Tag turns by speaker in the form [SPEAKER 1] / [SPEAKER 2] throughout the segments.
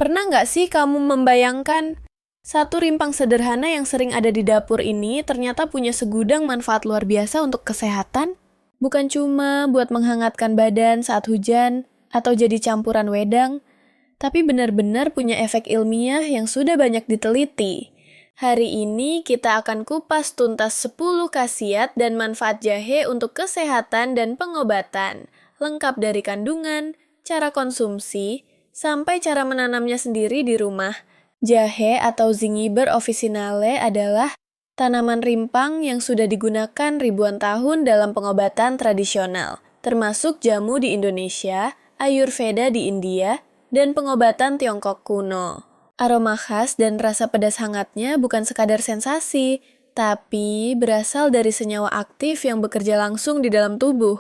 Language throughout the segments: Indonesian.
[SPEAKER 1] Pernah nggak sih kamu membayangkan satu rimpang sederhana yang sering ada di dapur ini ternyata punya segudang manfaat luar biasa untuk kesehatan? Bukan cuma buat menghangatkan badan saat hujan atau jadi campuran wedang, tapi benar-benar punya efek ilmiah yang sudah banyak diteliti. Hari ini kita akan kupas tuntas 10 khasiat dan manfaat jahe untuk kesehatan dan pengobatan, lengkap dari kandungan, cara konsumsi, sampai cara menanamnya sendiri di rumah. Jahe atau Zingiber officinale adalah tanaman rimpang yang sudah digunakan ribuan tahun dalam pengobatan tradisional, termasuk jamu di Indonesia, Ayurveda di India, dan pengobatan Tiongkok kuno. Aroma khas dan rasa pedas hangatnya bukan sekadar sensasi, tapi berasal dari senyawa aktif yang bekerja langsung di dalam tubuh.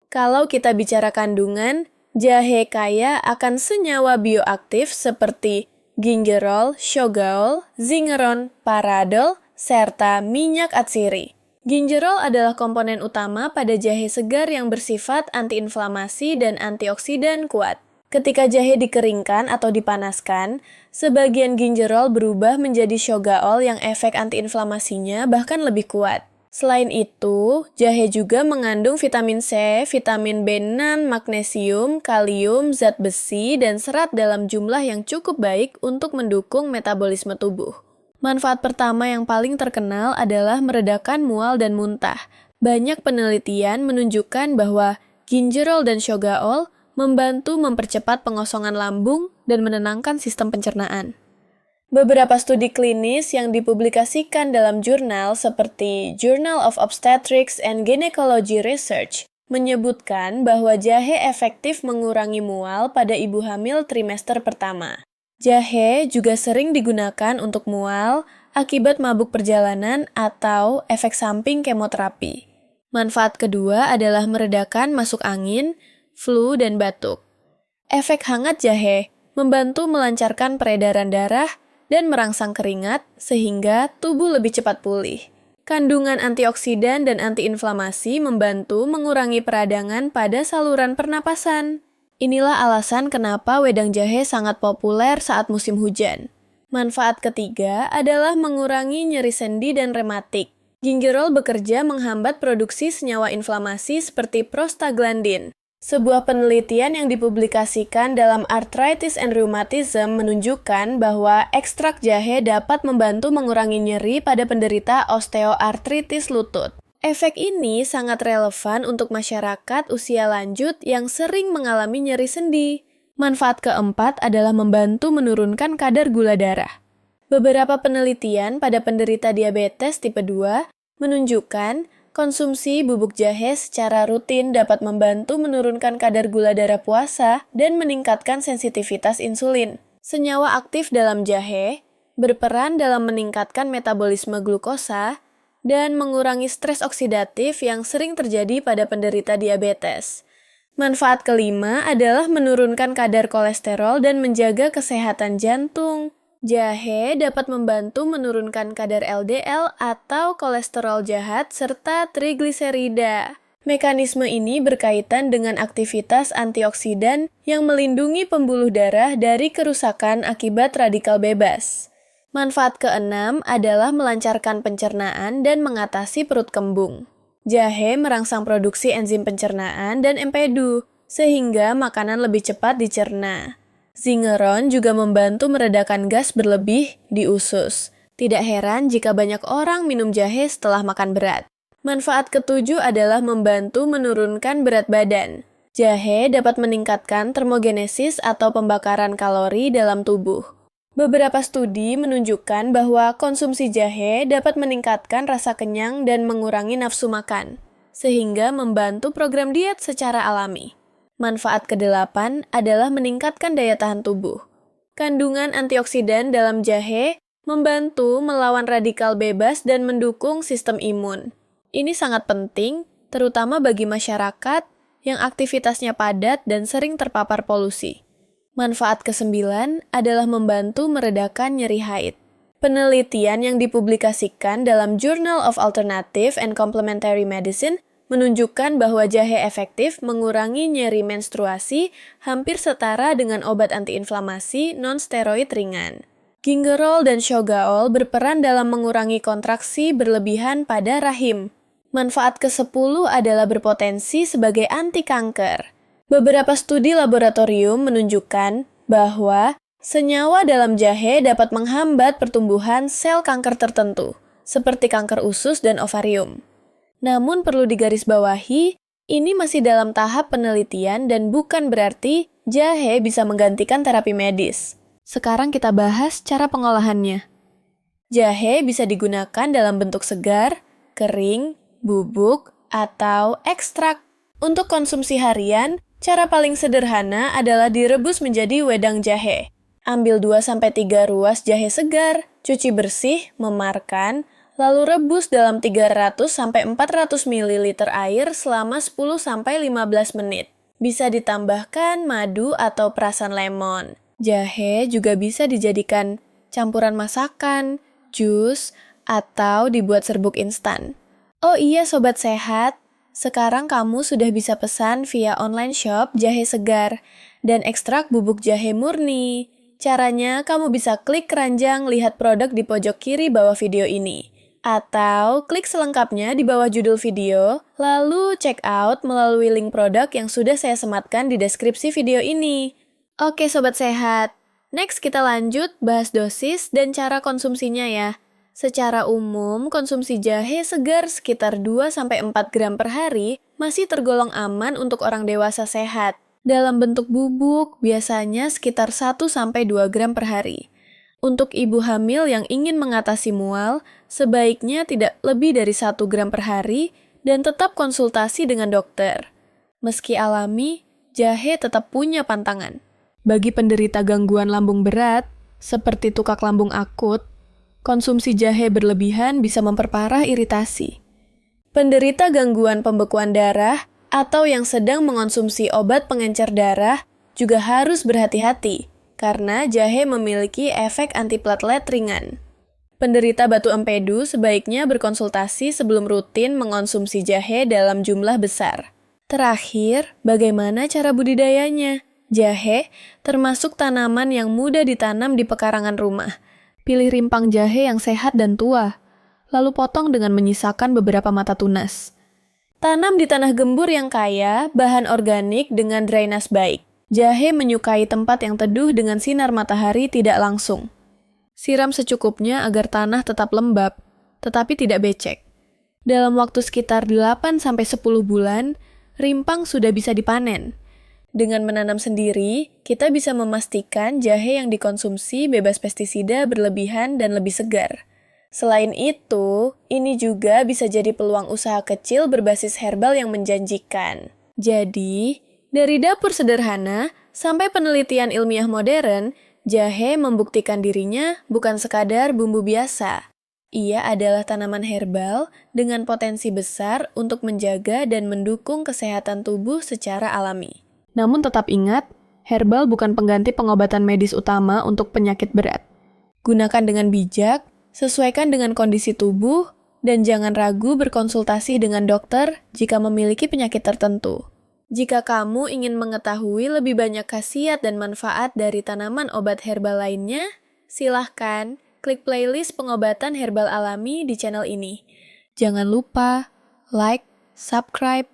[SPEAKER 1] Kalau kita bicara kandungan, jahe kaya akan senyawa bioaktif seperti gingerol, shogaol, zingeron, paradol, serta minyak atsiri. Gingerol adalah komponen utama pada jahe segar yang bersifat antiinflamasi dan antioksidan kuat. Ketika jahe dikeringkan atau dipanaskan, sebagian gingerol berubah menjadi shogaol yang efek antiinflamasinya bahkan lebih kuat. Selain itu, jahe juga mengandung vitamin C, vitamin B6, magnesium, kalium, zat besi, dan serat dalam jumlah yang cukup baik untuk mendukung metabolisme tubuh. Manfaat pertama yang paling terkenal adalah meredakan mual dan muntah. Banyak penelitian menunjukkan bahwa gingerol dan shogaol membantu mempercepat pengosongan lambung dan menenangkan sistem pencernaan. Beberapa studi klinis yang dipublikasikan dalam jurnal seperti Journal of Obstetrics and Gynecology Research menyebutkan bahwa jahe efektif mengurangi mual pada ibu hamil trimester pertama. Jahe juga sering digunakan untuk mual akibat mabuk perjalanan atau efek samping kemoterapi. Manfaat kedua adalah meredakan masuk angin, flu, dan batuk. Efek hangat jahe membantu melancarkan peredaran darah dan merangsang keringat sehingga tubuh lebih cepat pulih. Kandungan antioksidan dan antiinflamasi membantu mengurangi peradangan pada saluran pernapasan. Inilah alasan kenapa wedang jahe sangat populer saat musim hujan. Manfaat ketiga adalah mengurangi nyeri sendi dan rematik. Gingerol bekerja menghambat produksi senyawa inflamasi seperti prostaglandin. Sebuah penelitian yang dipublikasikan dalam Arthritis and Rheumatism menunjukkan bahwa ekstrak jahe dapat membantu mengurangi nyeri pada penderita osteoartritis lutut. Efek ini sangat relevan untuk masyarakat usia lanjut yang sering mengalami nyeri sendi. Manfaat keempat adalah membantu menurunkan kadar gula darah. Beberapa penelitian pada penderita diabetes tipe 2 menunjukkan konsumsi bubuk jahe secara rutin dapat membantu menurunkan kadar gula darah puasa dan meningkatkan sensitivitas insulin. Senyawa aktif dalam jahe berperan dalam meningkatkan metabolisme glukosa dan mengurangi stres oksidatif yang sering terjadi pada penderita diabetes. Manfaat kelima adalah menurunkan kadar kolesterol dan menjaga kesehatan jantung. Jahe dapat membantu menurunkan kadar LDL atau kolesterol jahat serta trigliserida. Mekanisme ini berkaitan dengan aktivitas antioksidan yang melindungi pembuluh darah dari kerusakan akibat radikal bebas. Manfaat keenam adalah melancarkan pencernaan dan mengatasi perut kembung. Jahe merangsang produksi enzim pencernaan dan empedu, sehingga makanan lebih cepat dicerna. Zingeron juga membantu meredakan gas berlebih di usus. Tidak heran jika banyak orang minum jahe setelah makan berat. Manfaat ketujuh adalah membantu menurunkan berat badan. Jahe dapat meningkatkan termogenesis atau pembakaran kalori dalam tubuh. Beberapa studi menunjukkan bahwa konsumsi jahe dapat meningkatkan rasa kenyang dan mengurangi nafsu makan, sehingga membantu program diet secara alami. Manfaat kedelapan adalah meningkatkan daya tahan tubuh. Kandungan antioksidan dalam jahe membantu melawan radikal bebas dan mendukung sistem imun. Ini sangat penting, terutama bagi masyarakat yang aktivitasnya padat dan sering terpapar polusi. Manfaat kesembilan adalah membantu meredakan nyeri haid. Penelitian yang dipublikasikan dalam Journal of Alternative and Complementary Medicine menunjukkan bahwa jahe efektif mengurangi nyeri menstruasi hampir setara dengan obat antiinflamasi non-steroid ringan. Gingerol dan Shogaol berperan dalam mengurangi kontraksi berlebihan pada rahim. Manfaat ke-10 adalah berpotensi sebagai anti kanker. Beberapa studi laboratorium menunjukkan bahwa senyawa dalam jahe dapat menghambat pertumbuhan sel kanker tertentu, seperti kanker usus dan ovarium. Namun perlu digarisbawahi, ini masih dalam tahap penelitian dan bukan berarti jahe bisa menggantikan terapi medis. Sekarang kita bahas cara pengolahannya. Jahe bisa digunakan dalam bentuk segar, kering, bubuk, atau ekstrak. Untuk konsumsi harian, cara paling sederhana adalah direbus menjadi wedang jahe. Ambil 2-3 ruas jahe segar, cuci bersih, memarkan, lalu rebus dalam 300-400 ml air selama 10-15 menit. Bisa ditambahkan madu atau perasan lemon. Jahe juga bisa dijadikan campuran masakan, jus, atau dibuat serbuk instan. Oh iya Sobat Sehat, sekarang kamu sudah bisa pesan via online shop jahe segar dan ekstrak bubuk jahe murni. Caranya kamu bisa klik keranjang lihat produk di pojok kiri bawah video ini. Atau klik selengkapnya di bawah judul video, lalu check out melalui link produk yang sudah saya sematkan di deskripsi video ini. Oke Sobat Sehat, next kita lanjut bahas dosis dan cara konsumsinya ya. Secara umum, konsumsi jahe segar sekitar 2-4 gram per hari masih tergolong aman untuk orang dewasa sehat. Dalam bentuk bubuk, biasanya sekitar 1-2 gram per hari. Untuk ibu hamil yang ingin mengatasi mual, sebaiknya tidak lebih dari 1 gram per hari dan tetap konsultasi dengan dokter. Meski alami, jahe tetap punya pantangan. Bagi penderita gangguan lambung berat, seperti tukak lambung akut, konsumsi jahe berlebihan bisa memperparah iritasi. Penderita gangguan pembekuan darah atau yang sedang mengonsumsi obat pengencer darah juga harus berhati-hati, karena jahe memiliki efek antiplatelet ringan. Penderita batu empedu sebaiknya berkonsultasi sebelum rutin mengonsumsi jahe dalam jumlah besar. Terakhir, bagaimana cara budidayanya? Jahe termasuk tanaman yang mudah ditanam di pekarangan rumah. Pilih rimpang jahe yang sehat dan tua, lalu potong dengan menyisakan beberapa mata tunas. Tanam di tanah gembur yang kaya bahan organik dengan drainase baik. Jahe menyukai tempat yang teduh dengan sinar matahari tidak langsung. Siram secukupnya agar tanah tetap lembab, tetapi tidak becek. Dalam waktu sekitar 8-10 bulan, rimpang sudah bisa dipanen. Dengan menanam sendiri, kita bisa memastikan jahe yang dikonsumsi bebas pestisida berlebihan dan lebih segar. Selain itu, ini juga bisa jadi peluang usaha kecil berbasis herbal yang menjanjikan. Jadi, dari dapur sederhana sampai penelitian ilmiah modern, jahe membuktikan dirinya bukan sekadar bumbu biasa. Ia adalah tanaman herbal dengan potensi besar untuk menjaga dan mendukung kesehatan tubuh secara alami. Namun tetap ingat, herbal bukan pengganti pengobatan medis utama untuk penyakit berat. Gunakan dengan bijak, sesuaikan dengan kondisi tubuh, dan jangan ragu berkonsultasi dengan dokter jika memiliki penyakit tertentu. Jika kamu ingin mengetahui lebih banyak khasiat dan manfaat dari tanaman obat herbal lainnya, silahkan klik playlist pengobatan herbal alami di channel ini. Jangan lupa like, subscribe,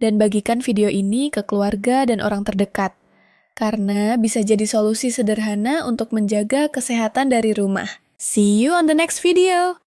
[SPEAKER 1] dan bagikan video ini ke keluarga dan orang terdekat, karena bisa jadi solusi sederhana untuk menjaga kesehatan dari rumah. See you on the next video!